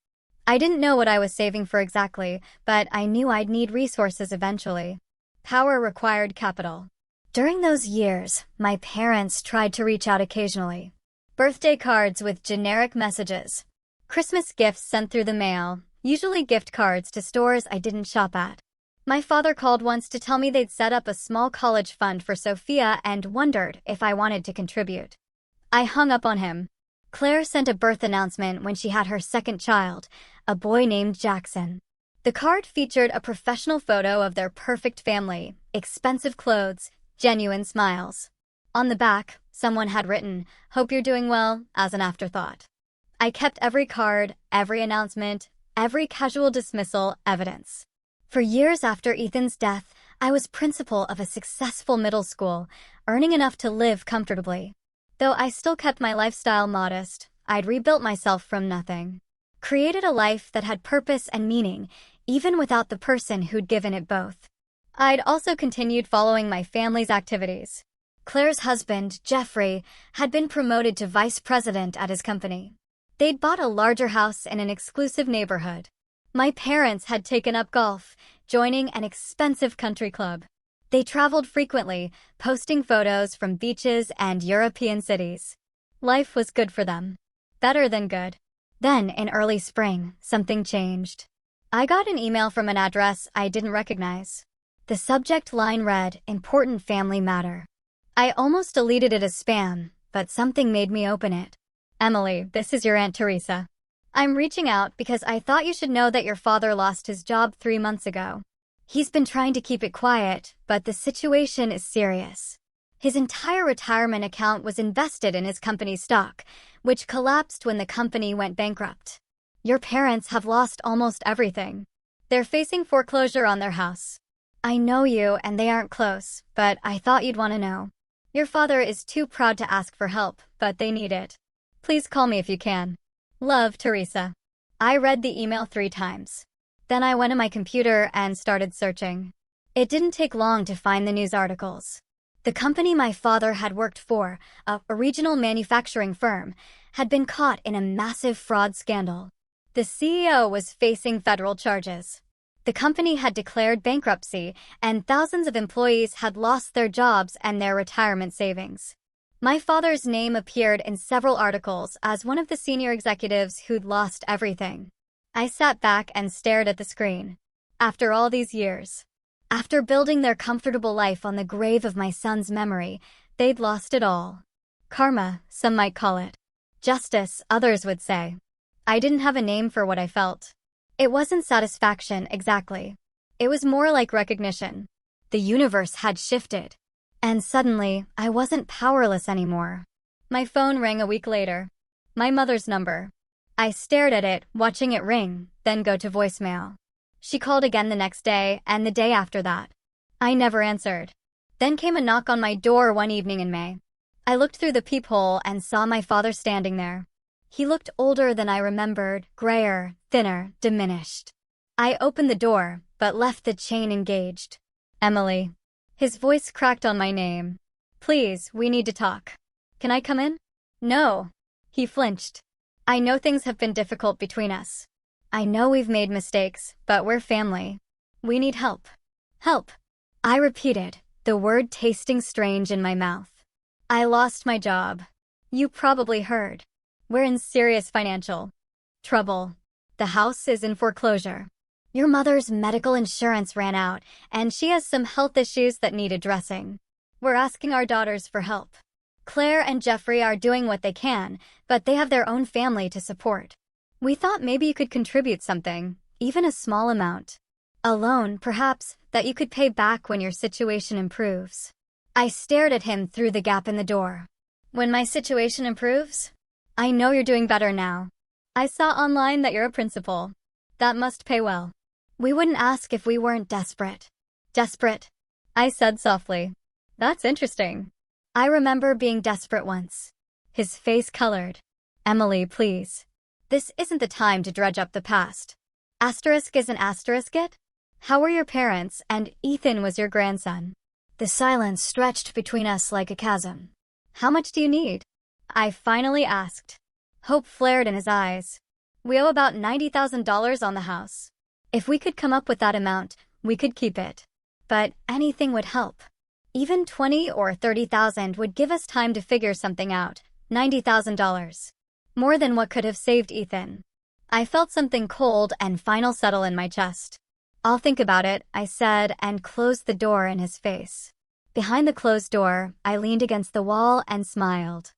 I didn't know what I was saving for exactly, but I knew I'd need resources eventually. Power required capital. During those years, my parents tried to reach out occasionally. Birthday cards with generic messages. Christmas gifts sent through the mail, usually gift cards to stores I didn't shop at. My father called once to tell me they'd set up a small college fund for Sophia and wondered if I wanted to contribute. I hung up on him. Claire sent a birth announcement when she had her second child, a boy named Jackson. The card featured a professional photo of their perfect family, expensive clothes, genuine smiles. On the back, someone had written, "Hope you're doing well," as an afterthought. I kept every card, every announcement, every casual dismissal evidence. For years after Ethan's death, I was principal of a successful middle school, earning enough to live comfortably. Though I still kept my lifestyle modest, I'd rebuilt myself from nothing. Created a life that had purpose and meaning, even without the person who'd given it both. I'd also continued following my family's activities. Claire's husband, Jeffrey, had been promoted to vice president at his company. They'd bought a larger house in an exclusive neighborhood. My parents had taken up golf, joining an expensive country club. They traveled frequently, posting photos from beaches and European cities. Life was good for them. Better than good. Then, in early spring, something changed. I got an email from an address I didn't recognize. The subject line read, "Important Family Matter." I almost deleted it as spam, but something made me open it. "Emily, this is your Aunt Teresa. I'm reaching out because I thought you should know that your father lost his job 3 months ago. He's been trying to keep it quiet, but the situation is serious. His entire retirement account was invested in his company's stock, which collapsed when the company went bankrupt. Your parents have lost almost everything. They're facing foreclosure on their house. I know you and they aren't close, but I thought you'd want to know. Your father is too proud to ask for help, but they need it. Please call me if you can. Love, Teresa." I read the email 3 times. Then I went to my computer and started searching. It didn't take long to find the news articles. The company my father had worked for, a regional manufacturing firm, had been caught in a massive fraud scandal. The CEO was facing federal charges. The company had declared bankruptcy, and thousands of employees had lost their jobs and their retirement savings. My father's name appeared in several articles as one of the senior executives who'd lost everything. I sat back and stared at the screen. After all these years, after building their comfortable life on the grave of my son's memory, they'd lost it all. Karma, some might call it. Justice, others would say. I didn't have a name for what I felt. It wasn't satisfaction, exactly. It was more like recognition. The universe had shifted. And suddenly, I wasn't powerless anymore. My phone rang a week later. My mother's number. I stared at it, watching it ring, then go to voicemail. She called again the next day, and the day after that. I never answered. Then came a knock on my door one evening in May. I looked through the peephole and saw my father standing there. He looked older than I remembered, grayer, thinner, diminished. I opened the door, but left the chain engaged. "Emily." His voice cracked on my name. "Please, we need to talk." "Can I come in?" "No." He flinched. "I know things have been difficult between us. I know we've made mistakes, but we're family. We need help." "Help." I repeated, the word tasting strange in my mouth. "I lost my job. You probably heard. We're in serious financial trouble. The house is in foreclosure. Your mother's medical insurance ran out, and she has some health issues that need addressing. We're asking our daughters for help. Claire and Jeffrey are doing what they can, but they have their own family to support. We thought maybe you could contribute something, even a small amount. A loan, perhaps, that you could pay back when your situation improves." I stared at him through the gap in the door. "When my situation improves? I know you're doing better now. I saw online that you're a principal. That must pay well." "We wouldn't ask if we weren't desperate." "Desperate?" I said softly. "That's interesting. I remember being desperate once." His face colored. "Emily, please. This isn't the time to dredge up the past. Asterisk isn't asterisk it? How were your parents, and Ethan was your grandson?" The silence stretched between us like a chasm. "How much do you need?" I finally asked. Hope flared in his eyes. "We owe about $90,000 on the house. If we could come up with that amount, we could keep it. But anything would help. Even $20,000 or $30,000 would give us time to figure something out. $90,000. More than what could have saved Ethan." I felt something cold and final settle in my chest. "I'll think about it," I said, and closed the door in his face. Behind the closed door, I leaned against the wall and smiled.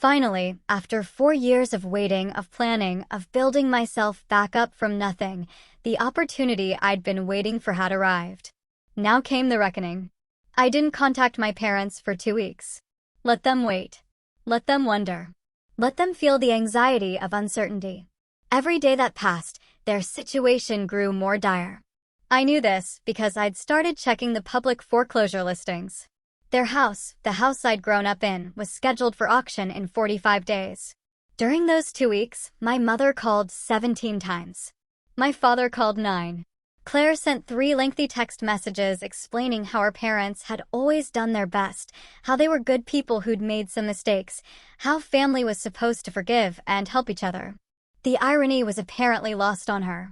Finally, after 4 years of waiting, of planning, of building myself back up from nothing, the opportunity I'd been waiting for had arrived. Now came the reckoning. I didn't contact my parents for 2 weeks. Let them wait. Let them wonder. Let them feel the anxiety of uncertainty. Every day that passed, their situation grew more dire. I knew this because I'd started checking the public foreclosure listings. Their house, the house I'd grown up in, was scheduled for auction in 45 days. During those 2 weeks, my mother called 17 times. My father called 9. Claire sent 3 lengthy text messages explaining how her parents had always done their best, how they were good people who'd made some mistakes, how family was supposed to forgive and help each other. The irony was apparently lost on her.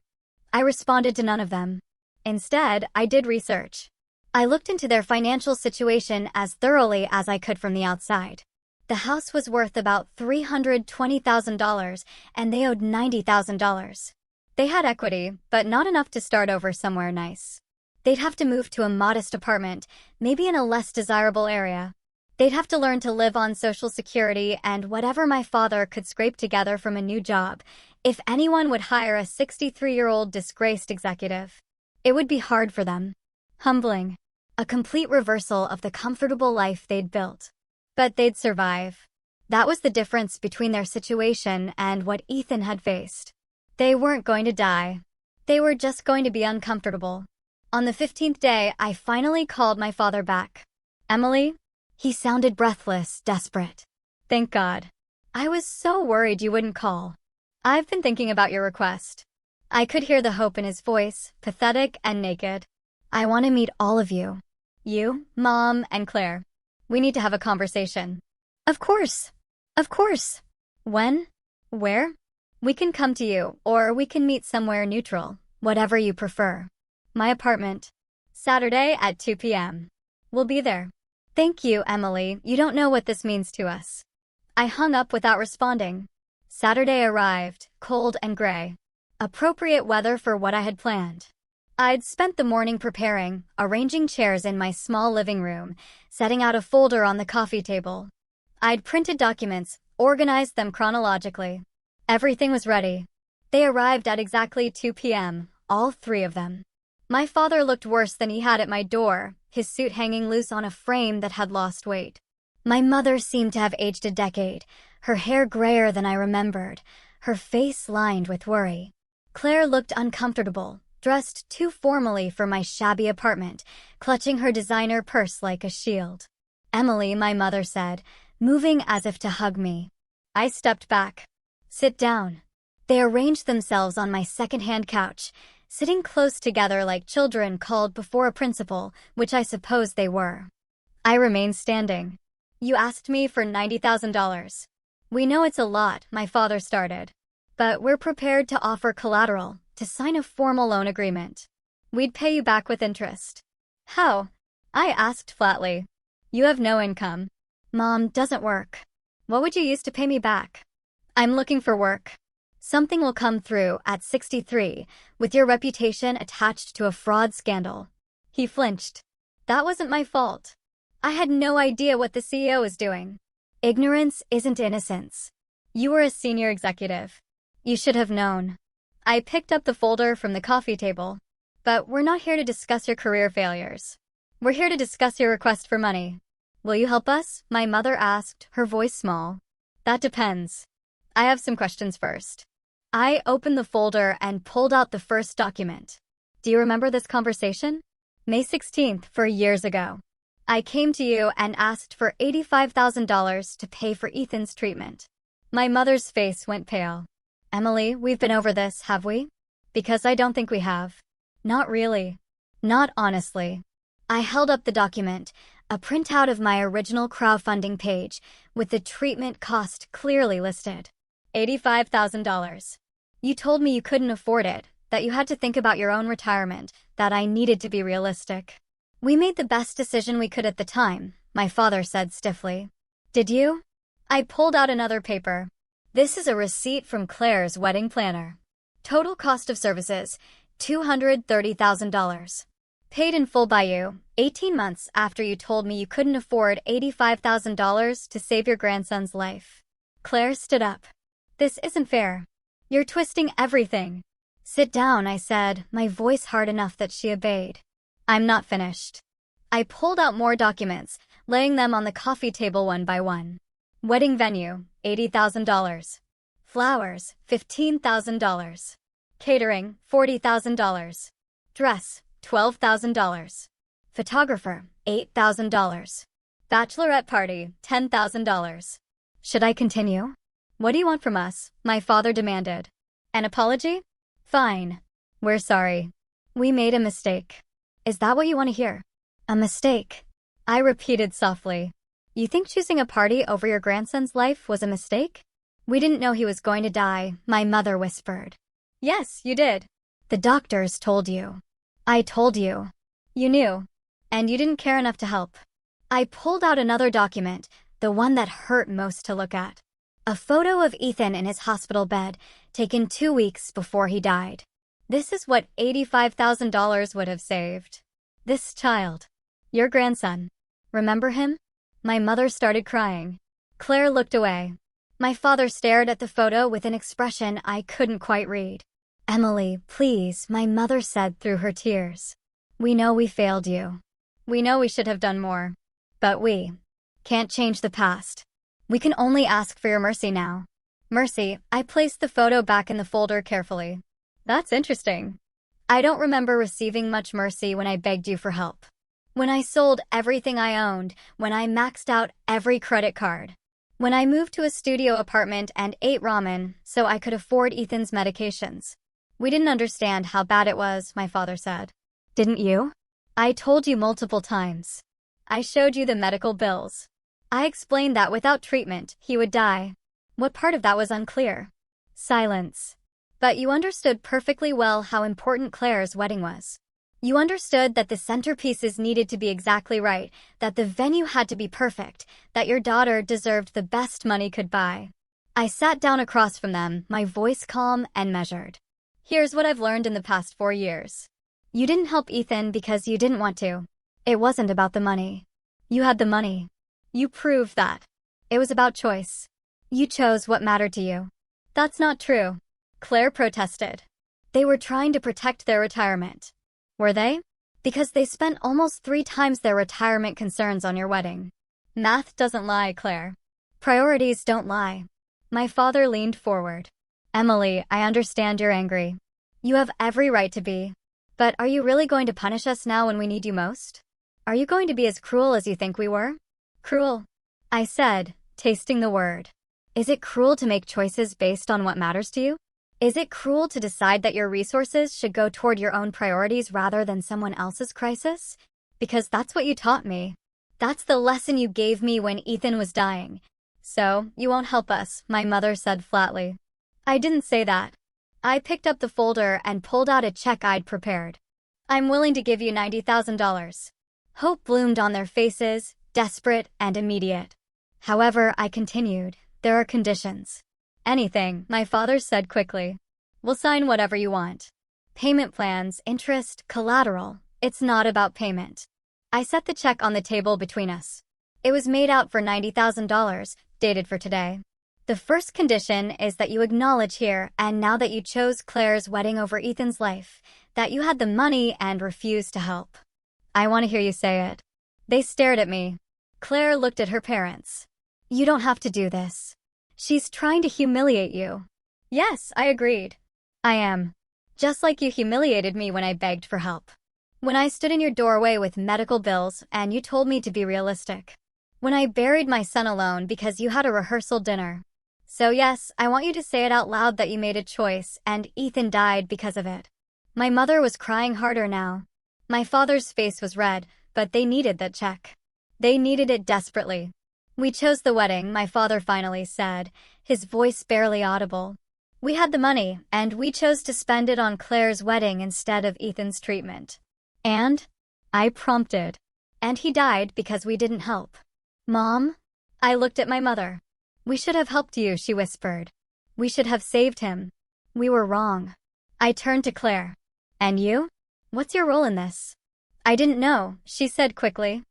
I responded to none of them. Instead, I did research. I looked into their financial situation as thoroughly as I could from the outside. The house was worth about $320,000, and they owed $90,000. They had equity, but not enough to start over somewhere nice. They'd have to move to a modest apartment, maybe in a less desirable area. They'd have to learn to live on Social Security and whatever my father could scrape together from a new job, if anyone would hire a 63-year-old disgraced executive. It would be hard for them. Humbling. A complete reversal of the comfortable life they'd built. But they'd survive. That was the difference between their situation and what Ethan had faced. They weren't going to die. They were just going to be uncomfortable. On the 15th day, I finally called my father back. "Emily?" He sounded breathless, desperate. "Thank God. I was so worried you wouldn't call. I've been thinking about your request." I could hear the hope in his voice, pathetic and naked. "I want to meet all of you. You, Mom, and Claire. We need to have a conversation." "Of course. Of course. When? Where?" "We can come to you, or we can meet somewhere neutral, whatever you prefer." "My apartment. Saturday at 2 p.m. We'll be there." "Thank you, Emily. You don't know what this means to us." I hung up without responding. Saturday arrived, cold and gray. Appropriate weather for what I had planned. I'd spent the morning preparing, arranging chairs in my small living room, setting out a folder on the coffee table. I'd printed documents, organized them chronologically. Everything was ready. They arrived at exactly 2 p.m., all 3 of them. My father looked worse than he had at my door, his suit hanging loose on a frame that had lost weight. My mother seemed to have aged a decade, her hair grayer than I remembered, her face lined with worry. Claire looked uncomfortable, dressed too formally for my shabby apartment, clutching her designer purse like a shield. "Emily," my mother said, moving as if to hug me. I stepped back. "Sit down." They arranged themselves on my second-hand couch, sitting close together like children called before a principal, which I suppose they were. I remained standing. "You asked me for $90,000. We know it's a lot," my father started. "But we're prepared to offer collateral, to sign a formal loan agreement. We'd pay you back with interest." "How?" I asked flatly. "You have no income. Mom doesn't work. What would you use to pay me back?" "I'm looking for work. Something will come through at 63, with your reputation attached to a fraud scandal." He flinched. "That wasn't my fault. I had no idea what the CEO was doing." "Ignorance isn't innocence. You were a senior executive. You should have known." I picked up the folder from the coffee table. "But we're not here to discuss your career failures. We're here to discuss your request for money. Will you help us?" my mother asked, her voice small. "That depends. I have some questions first." I opened the folder and pulled out the first document. "Do you remember this conversation?" "May 16th, 4 years ago. I came to you and asked for $85,000 to pay for Ethan's treatment." My mother's face went pale. "Emily, we've been over this, have we?" "Because I don't think we have." "Not really." "Not honestly." I held up the document, a printout of my original crowdfunding page, with the treatment cost clearly listed. $85,000. "You told me you couldn't afford it, that you had to think about your own retirement, that I needed to be realistic." "We made the best decision we could at the time," my father said stiffly. "Did you?" I pulled out another paper. "This is a receipt from Claire's wedding planner. Total cost of services, $230,000. Paid in full by you, 18 months after you told me you couldn't afford $85,000 to save your grandson's life." Claire stood up. This isn't fair. You're twisting everything. Sit down, I said, my voice hard enough that she obeyed. I'm not finished. I pulled out more documents, laying them on the coffee table one by one. Wedding venue, $80,000. Flowers, $15,000. Catering, $40,000. Dress, $12,000. Photographer, $8,000. Bachelorette party, $10,000. Should I continue? What do you want from us? My father demanded. An apology? Fine. We're sorry. We made a mistake. Is that what you want to hear? A mistake? I repeated softly. You think choosing a party over your grandson's life was a mistake? We didn't know he was going to die, my mother whispered. Yes, you did. The doctors told you. I told you. You knew. And you didn't care enough to help. I pulled out another document, the one that hurt most to look at. A photo of Ethan in his hospital bed, taken 2 weeks before he died. This is what $85,000 would have saved. This child. Your grandson. Remember him? My mother started crying. Claire looked away. My father stared at the photo with an expression I couldn't quite read. Emily, please, my mother said through her tears. We know we failed you. We know we should have done more. But we can't change the past. We can only ask for your mercy now. Mercy, I placed the photo back in the folder carefully. That's interesting. I don't remember receiving much mercy when I begged you for help. When I sold everything I owned, when I maxed out every credit card. When I moved to a studio apartment and ate ramen so I could afford Ethan's medications. We didn't understand how bad it was, my father said. Didn't you? I told you multiple times. I showed you the medical bills. I explained that without treatment, he would die. What part of that was unclear? Silence. But you understood perfectly well how important Claire's wedding was. You understood that the centerpieces needed to be exactly right, that the venue had to be perfect, that your daughter deserved the best money could buy. I sat down across from them, my voice calm and measured. Here's what I've learned in the past 4 years. You didn't help Ethan because you didn't want to. It wasn't about the money. You had the money. You proved that. It was about choice. You chose what mattered to you. That's not true. Claire protested. They were trying to protect their retirement. Were they? Because they spent almost 3 times their retirement concerns on your wedding. Math doesn't lie, Claire. Priorities don't lie. My father leaned forward. Emily, I understand you're angry. You have every right to be. But are you really going to punish us now when we need you most? Are you going to be as cruel as you think we were? Cruel? I said, tasting the word. Is it cruel to make choices based on what matters to you? Is it cruel to decide that your resources should go toward your own priorities rather than someone else's crisis? Because that's what you taught me. That's the lesson you gave me when Ethan was dying. So, you won't help us, my mother said flatly. I didn't say that. I picked up the folder and pulled out a check I'd prepared. I'm willing to give you $90,000. Hope bloomed on their faces, desperate and immediate. However, I continued, there are conditions. Anything, my father said quickly. We'll sign whatever you want. Payment plans, interest, collateral. It's not about payment. I set the check on the table between us. It was made out for $90,000, dated for today. The first condition is that you acknowledge here, and now that you chose Claire's wedding over Ethan's life, that you had the money and refused to help. I want to hear you say it. They stared at me. Claire looked at her parents. You don't have to do this. She's trying to humiliate you. Yes, I agreed. I am. Just like you humiliated me when I begged for help. When I stood in your doorway with medical bills and you told me to be realistic. When I buried my son alone because you had a rehearsal dinner. So yes, I want you to say it out loud that you made a choice and Ethan died because of it. My mother was crying harder now. My father's face was red, but they needed that check. They needed it desperately. We chose the wedding, my father finally said, his voice barely audible. We had the money, and we chose to spend it on Claire's wedding instead of Ethan's treatment. And? I prompted. And he died because we didn't help. Mom? I looked at my mother. We should have helped you, she whispered. We should have saved him. We were wrong. I turned to Claire. And you? What's your role in this? I didn't know, she said quickly.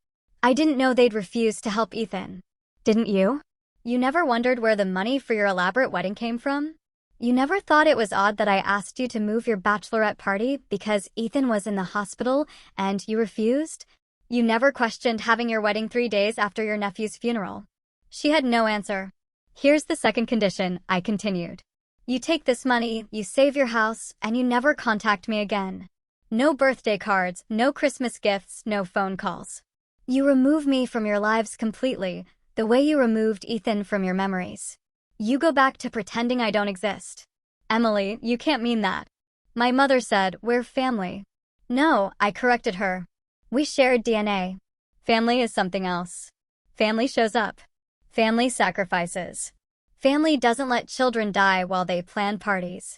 I didn't know they'd refuse to help Ethan. Didn't you? You never wondered where the money for your elaborate wedding came from? You never thought it was odd that I asked you to move your bachelorette party because Ethan was in the hospital and you refused? You never questioned having your wedding 3 days after your nephew's funeral. She had no answer. Here's the second condition, I continued. You take this money, you save your house, and you never contact me again. No birthday cards, no Christmas gifts, no phone calls. You remove me from your lives completely, the way you removed Ethan from your memories. You go back to pretending I don't exist. Emily, you can't mean that. My mother said, we're family. No, I corrected her. We shared DNA. Family is something else. Family shows up. Family sacrifices. Family doesn't let children die while they plan parties.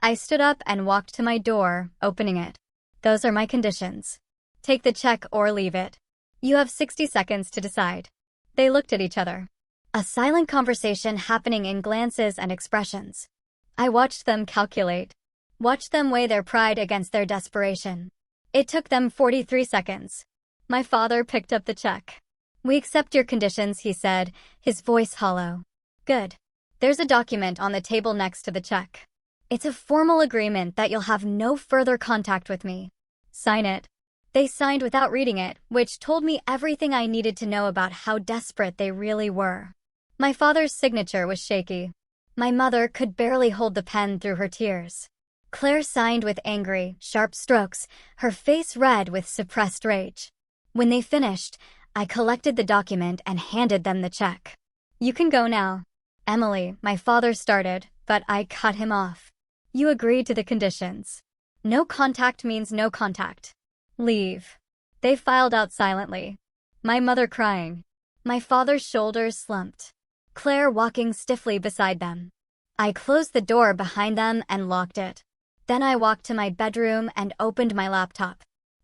I stood up and walked to my door, opening it. Those are my conditions. Take the check or leave it. You have 60 seconds to decide. They looked at each other. A silent conversation happening in glances and expressions. I watched them calculate. Watched them weigh their pride against their desperation. It took them 43 seconds. My father picked up the check. We accept your conditions, he said, his voice hollow. Good. There's a document on the table next to the check. It's a formal agreement that you'll have no further contact with me. Sign it. They signed without reading it, which told me everything I needed to know about how desperate they really were. My father's signature was shaky. My mother could barely hold the pen through her tears. Claire signed with angry, sharp strokes, her face red with suppressed rage. When they finished, I collected the document and handed them the check. You can go now. Emily, my father started, but I cut him off. You agreed to the conditions. No contact means no contact. Leave. They filed out silently. My mother crying. My father's shoulders slumped. Claire walking stiffly beside them. I closed the door behind them and locked it. Then I walked to my bedroom and opened my laptop.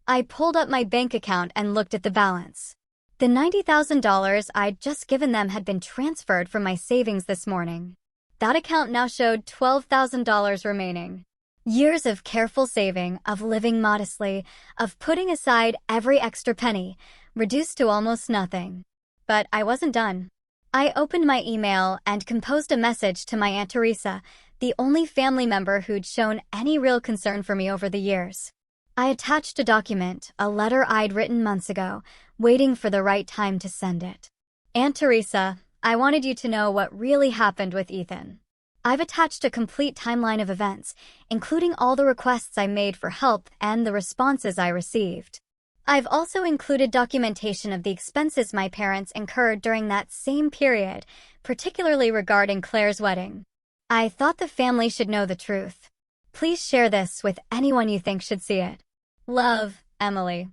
I pulled up my bank account and looked at the balance. The $90,000 I'd just given them had been transferred from my savings this morning. That account now showed $12,000 remaining. Years of careful saving, of living modestly, of putting aside every extra penny, reduced to almost nothing. But I wasn't done. I opened my email and composed a message to my Aunt Teresa, the only family member who'd shown any real concern for me over the years. I attached a document, a letter I'd written months ago, waiting for the right time to send it. Aunt Teresa, I wanted you to know what really happened with Ethan. I've attached a complete timeline of events, including all the requests I made for help and the responses I received. I've also included documentation of the expenses my parents incurred during that same period, particularly regarding Claire's wedding. I thought the family should know the truth. Please share this with anyone you think should see it. Love, Emily.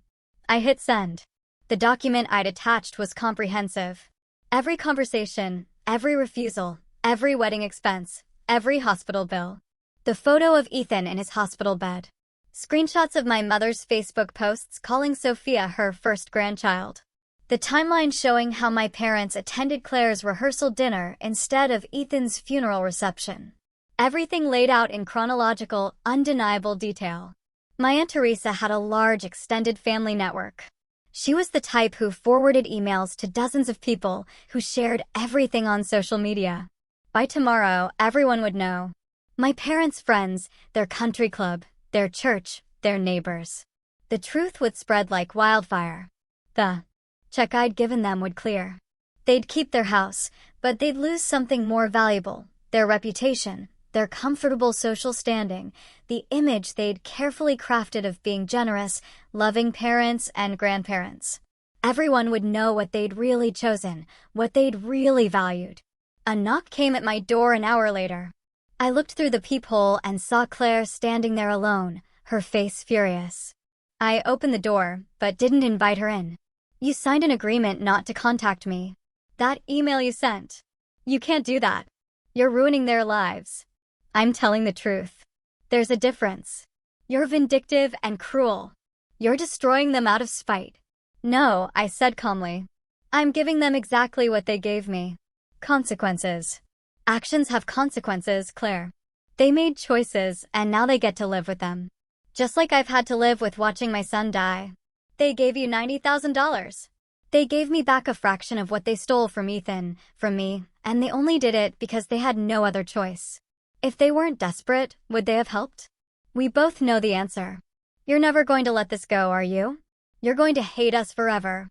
I hit send. The document I'd attached was comprehensive. Every conversation, every refusal, every wedding expense, every hospital bill. The photo of Ethan in his hospital bed. Screenshots of my mother's Facebook posts calling Sophia her first grandchild. The timeline showing how my parents attended Claire's rehearsal dinner instead of Ethan's funeral reception. Everything laid out in chronological, undeniable detail. My Aunt Teresa had a large extended family network. She was the type who forwarded emails to dozens of people who shared everything on social media. By tomorrow, everyone would know. My parents' friends, their country club, their church, their neighbors. The truth would spread like wildfire. The check I'd given them would clear. They'd keep their house, but they'd lose something more valuable, their reputation, their comfortable social standing, the image they'd carefully crafted of being generous, loving parents and grandparents. Everyone would know what they'd really chosen, what they'd really valued. A knock came at my door an hour later. I looked through the peephole and saw Claire standing there alone, her face furious. I opened the door, but didn't invite her in. You signed an agreement not to contact me. That email you sent. You can't do that. You're ruining their lives. I'm telling the truth. There's a difference. You're vindictive and cruel. You're destroying them out of spite. No, I said calmly. I'm giving them exactly what they gave me. Consequences. Actions have consequences, Claire. They made choices, and now they get to live with them. Just like I've had to live with watching my son die. They gave you $90,000. They gave me back a fraction of what they stole from Ethan, from me, and they only did it because they had no other choice. If they weren't desperate, would they have helped? We both know the answer. You're never going to let this go, are you? You're going to hate us forever.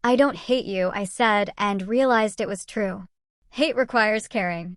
I don't hate you, I said, and realized it was true. Hate requires caring.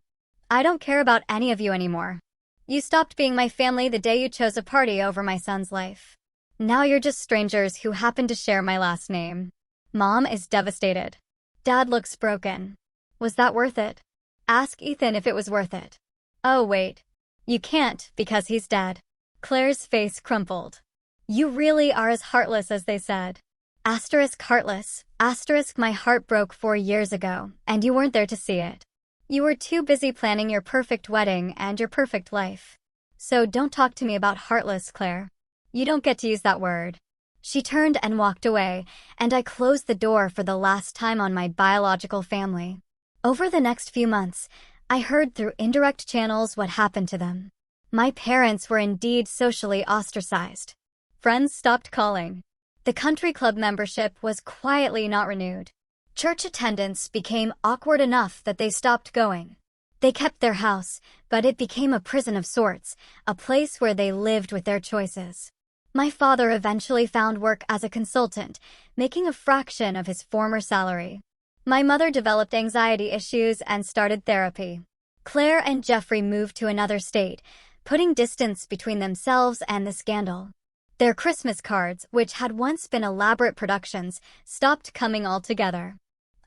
I don't care about any of you anymore. You stopped being my family the day you chose a party over my son's life. Now you're just strangers who happen to share my last name. Mom is devastated. Dad looks broken. Was that worth it? Ask Ethan if it was worth it. Oh, wait. You can't, because he's dead. Claire's face crumpled. You really are as heartless as they said. Asterisk heartless. Asterisk my heart broke 4 years ago, and you weren't there to see it. You were too busy planning your perfect wedding and your perfect life. So don't talk to me about heartless, Claire. You don't get to use that word. She turned and walked away, and I closed the door for the last time on my biological family. Over the next few months, I heard through indirect channels what happened to them. My parents were indeed socially ostracized. Friends stopped calling. The country club membership was quietly not renewed. Church attendance became awkward enough that they stopped going. They kept their house, but it became a prison of sorts, a place where they lived with their choices. My father eventually found work as a consultant, making a fraction of his former salary. My mother developed anxiety issues and started therapy. Claire and Jeffrey moved to another state, putting distance between themselves and the scandal. Their Christmas cards, which had once been elaborate productions, stopped coming altogether.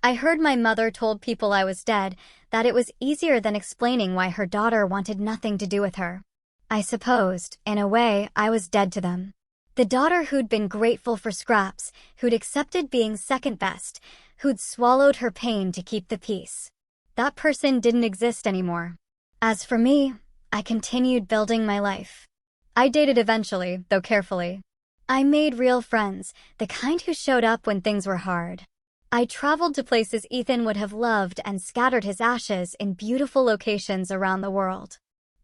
I heard my mother told people I was dead, that it was easier than explaining why her daughter wanted nothing to do with her. I supposed, in a way, I was dead to them. The daughter who'd been grateful for scraps, who'd accepted being second best, who'd swallowed her pain to keep the peace. That person didn't exist anymore. As for me, I continued building my life. I dated eventually, though carefully. I made real friends, the kind who showed up when things were hard. I traveled to places Ethan would have loved and scattered his ashes in beautiful locations around the world.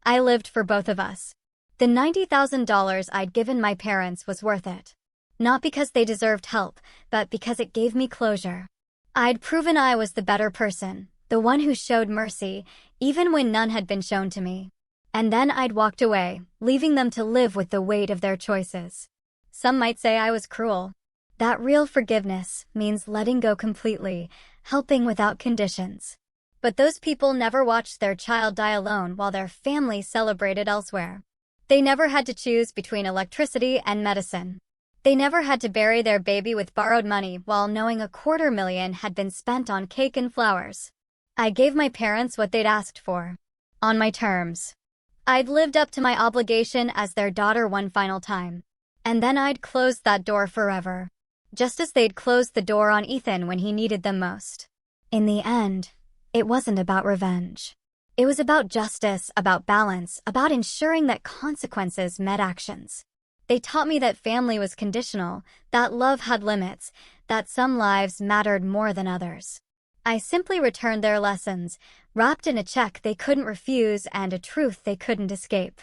I lived for both of us. The $90,000 I'd given my parents was worth it. Not because they deserved help, but because it gave me closure. I'd proven I was the better person, the one who showed mercy, even when none had been shown to me. And then I'd walked away, leaving them to live with the weight of their choices. Some might say I was cruel. That real forgiveness means letting go completely, helping without conditions. But those people never watched their child die alone while their family celebrated elsewhere. They never had to choose between electricity and medicine. They never had to bury their baby with borrowed money while knowing $250,000 had been spent on cake and flowers. I gave my parents what they'd asked for. On my terms. I'd lived up to my obligation as their daughter one final time. And then I'd closed that door forever. Just as they'd closed the door on Ethan when he needed them most. In the end, it wasn't about revenge. It was about justice, about balance, about ensuring that consequences met actions. They taught me that family was conditional, that love had limits, that some lives mattered more than others. I simply returned their lessons, wrapped in a check they couldn't refuse and a truth they couldn't escape.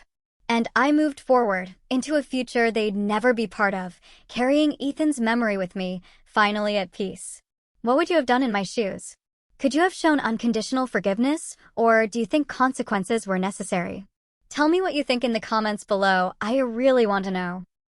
And I moved forward, into a future they'd never be part of, carrying Ethan's memory with me, finally at peace. What would you have done in my shoes? Could you have shown unconditional forgiveness, or do you think consequences were necessary? Tell me what you think in the comments below. I really want to know.